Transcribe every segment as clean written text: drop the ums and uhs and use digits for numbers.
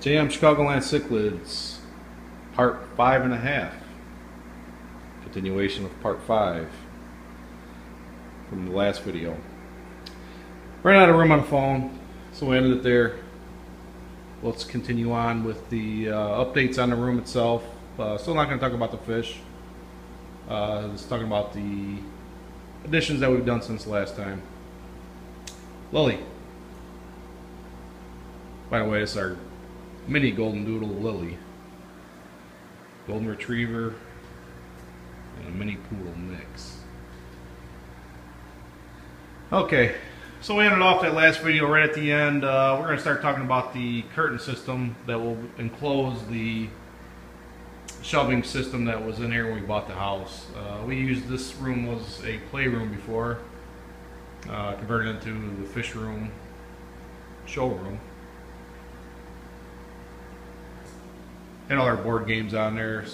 JM Chicagoland Cichlids, part 5.5. Continuation of part 5 from the last video. Ran out of room on the phone, so we ended it there. Let's continue on with the updates on the room itself. Still not going to talk about the fish. Just talking about the additions that we've done since last time. Lily. By the way, it's our mini golden doodle Lily. Golden retriever and a mini poodle mix. Okay, so we ended off that last video right at the end. We're going to start talking about the curtain system that will enclose the shelving system that was in here when we bought the house. We used this room was a playroom before, converted into the fish room, showroom. Had all our board games on there,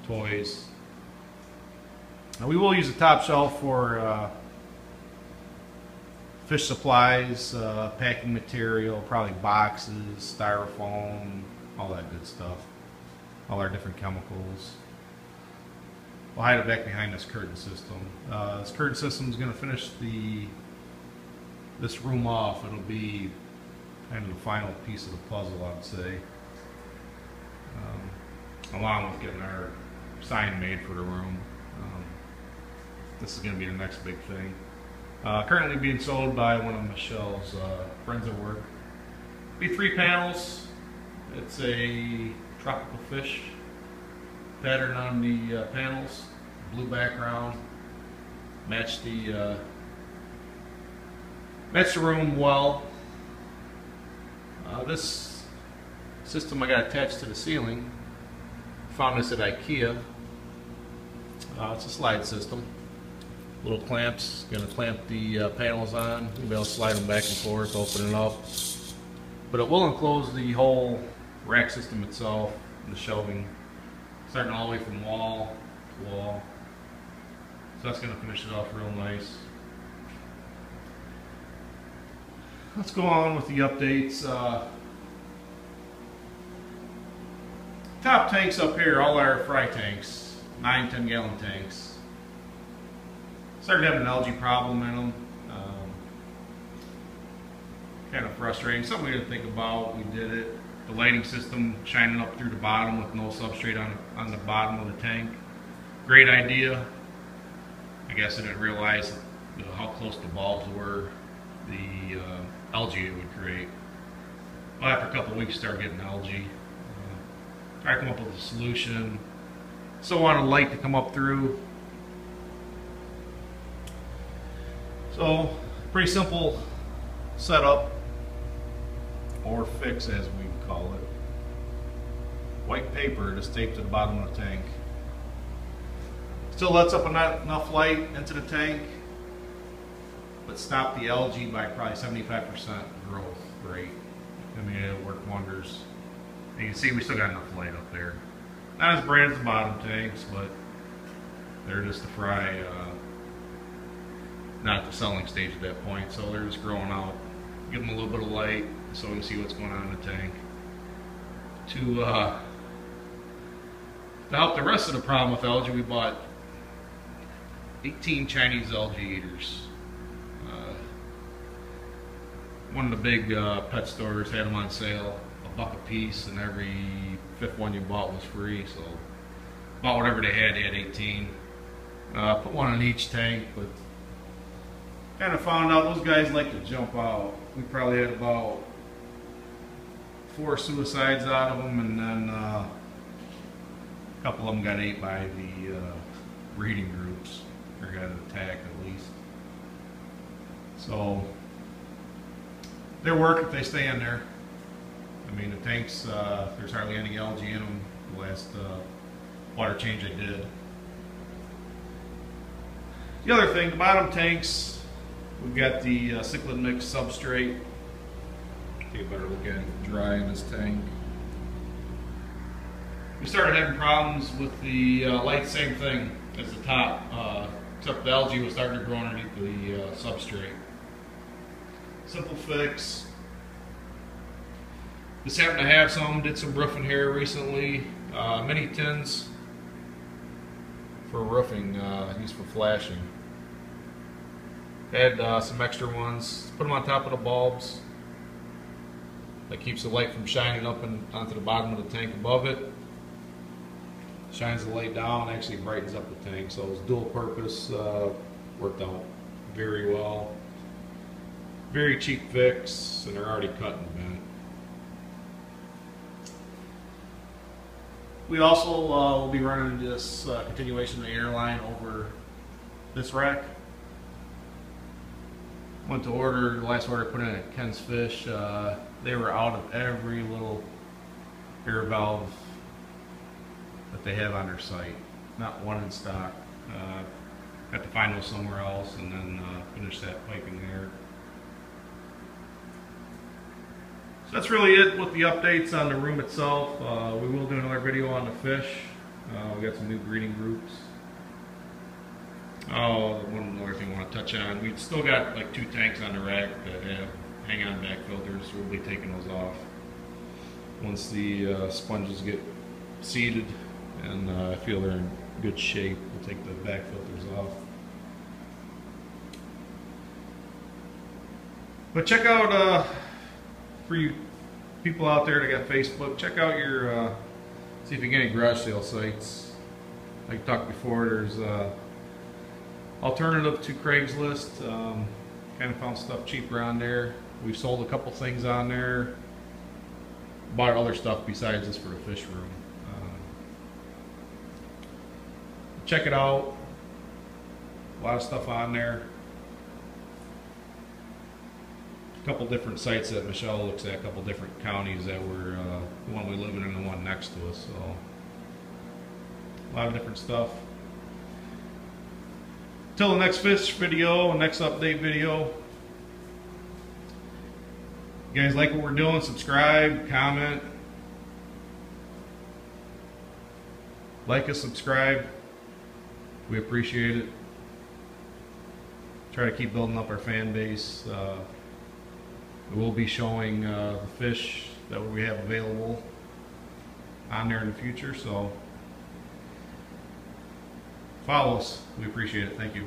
toys. Now we will use the top shelf for fish supplies, packing material, probably boxes, styrofoam, all that good stuff. All our different chemicals. We'll hide it back behind this curtain system. This curtain system is going to finish this room off. It'll be kind of the final piece of the puzzle, I would say. Along with getting our sign made for the room. This is going to be the next big thing. Currently being sold by one of Michelle's friends at work. Be 3 panels. It's a tropical fish pattern on the panels. Blue background. Match the room well. This system I got attached to the ceiling. Found this at IKEA. It's a slide system. Little clamps. Going to clamp the panels on. You'll be able to slide them back and forth, open it up. But it will enclose the whole rack system itself, the shelving, starting all the way from wall to wall. So that's going to finish it off real nice. Let's go on with the updates. Top tanks up here, all our fry tanks, 9-10 gallon tanks. Started having an algae problem in them. Kind of frustrating. Something we didn't think about. We did it. The lighting system shining up through the bottom with no substrate on the bottom of the tank. Great idea. I guess I didn't realize how close the bulbs were, the algae it would create. Well, after a couple of weeks, started getting algae. Try to come up with a solution. Still want a light to come up through. So, pretty simple setup, or fix as we call it. White paper just taped to the bottom of the tank. Still lets up enough light into the tank, but stop the algae by probably 75% growth rate. I mean, it'll work wonders. You can see we still got enough light up there. Not as bright as the bottom tanks, but they're just the fry, not at the selling stage at that point, so they're just growing out. Give them a little bit of light so we can see what's going on in the tank. To help the rest of the problem with algae, we bought 18 Chinese algae eaters. One of the big pet stores had them on sale. $1 a piece, and every 5th one you bought was free, so bought whatever they had 18. Put one in each tank, but kind of found out those guys like to jump out. We probably had about 4 suicides out of them, and then a couple of them got ate by the breeding groups, or got attacked at least. So they work if they stay in there. I mean, the tanks, there's hardly any algae in them. The last water change I did. The other thing, the bottom tanks, we've got the cichlid mix substrate. Take a better look at it dry in this tank. We started having problems with the light, same thing as the top, except the algae was starting to grow underneath the substrate. Simple fix. Just happened to have some, did some roofing here recently. Mini tins for roofing, used for flashing. Had some extra ones, put them on top of the bulbs. That keeps the light from shining up and onto the bottom of the tank above it. Shines the light down, actually brightens up the tank, so it's dual purpose, worked out very well. Very cheap fix, and they're already cut and bent. We also will be running this continuation of the airline over this rack. Went to order, the last order I put in at Ken's Fish, they were out of every little air valve that they have on their site. Not one in stock. Had to find those somewhere else and then finish that piping there. So that's really it with the updates on the room itself. We will do another video on the fish. We got some new breeding groups. Oh, one other thing I want to touch on. We've still got like 2 tanks on the rack that have hang-on back filters, so we'll be taking those off once the sponges get seeded and I feel they're in good shape. We'll take the back filters off. But check out, for you people out there that got Facebook, check out your, see if you get any garage sale sites. Like I talked before, there's alternative to Craigslist. Kind of found stuff cheaper on there. We've sold a couple things on there. Bought other stuff besides this for the fish room. Check it out. A lot of stuff on there. A couple different sites that Michelle looks at, a couple different counties that we're the one we live in and the one next to us. So a lot of different stuff. Till the next fish video, next update video. You guys like what we're doing? Subscribe, comment, like us, subscribe. We appreciate it. Try to keep building up our fan base. We will be showing the fish that we have available on there in the future, so follow us. We appreciate it. Thank you.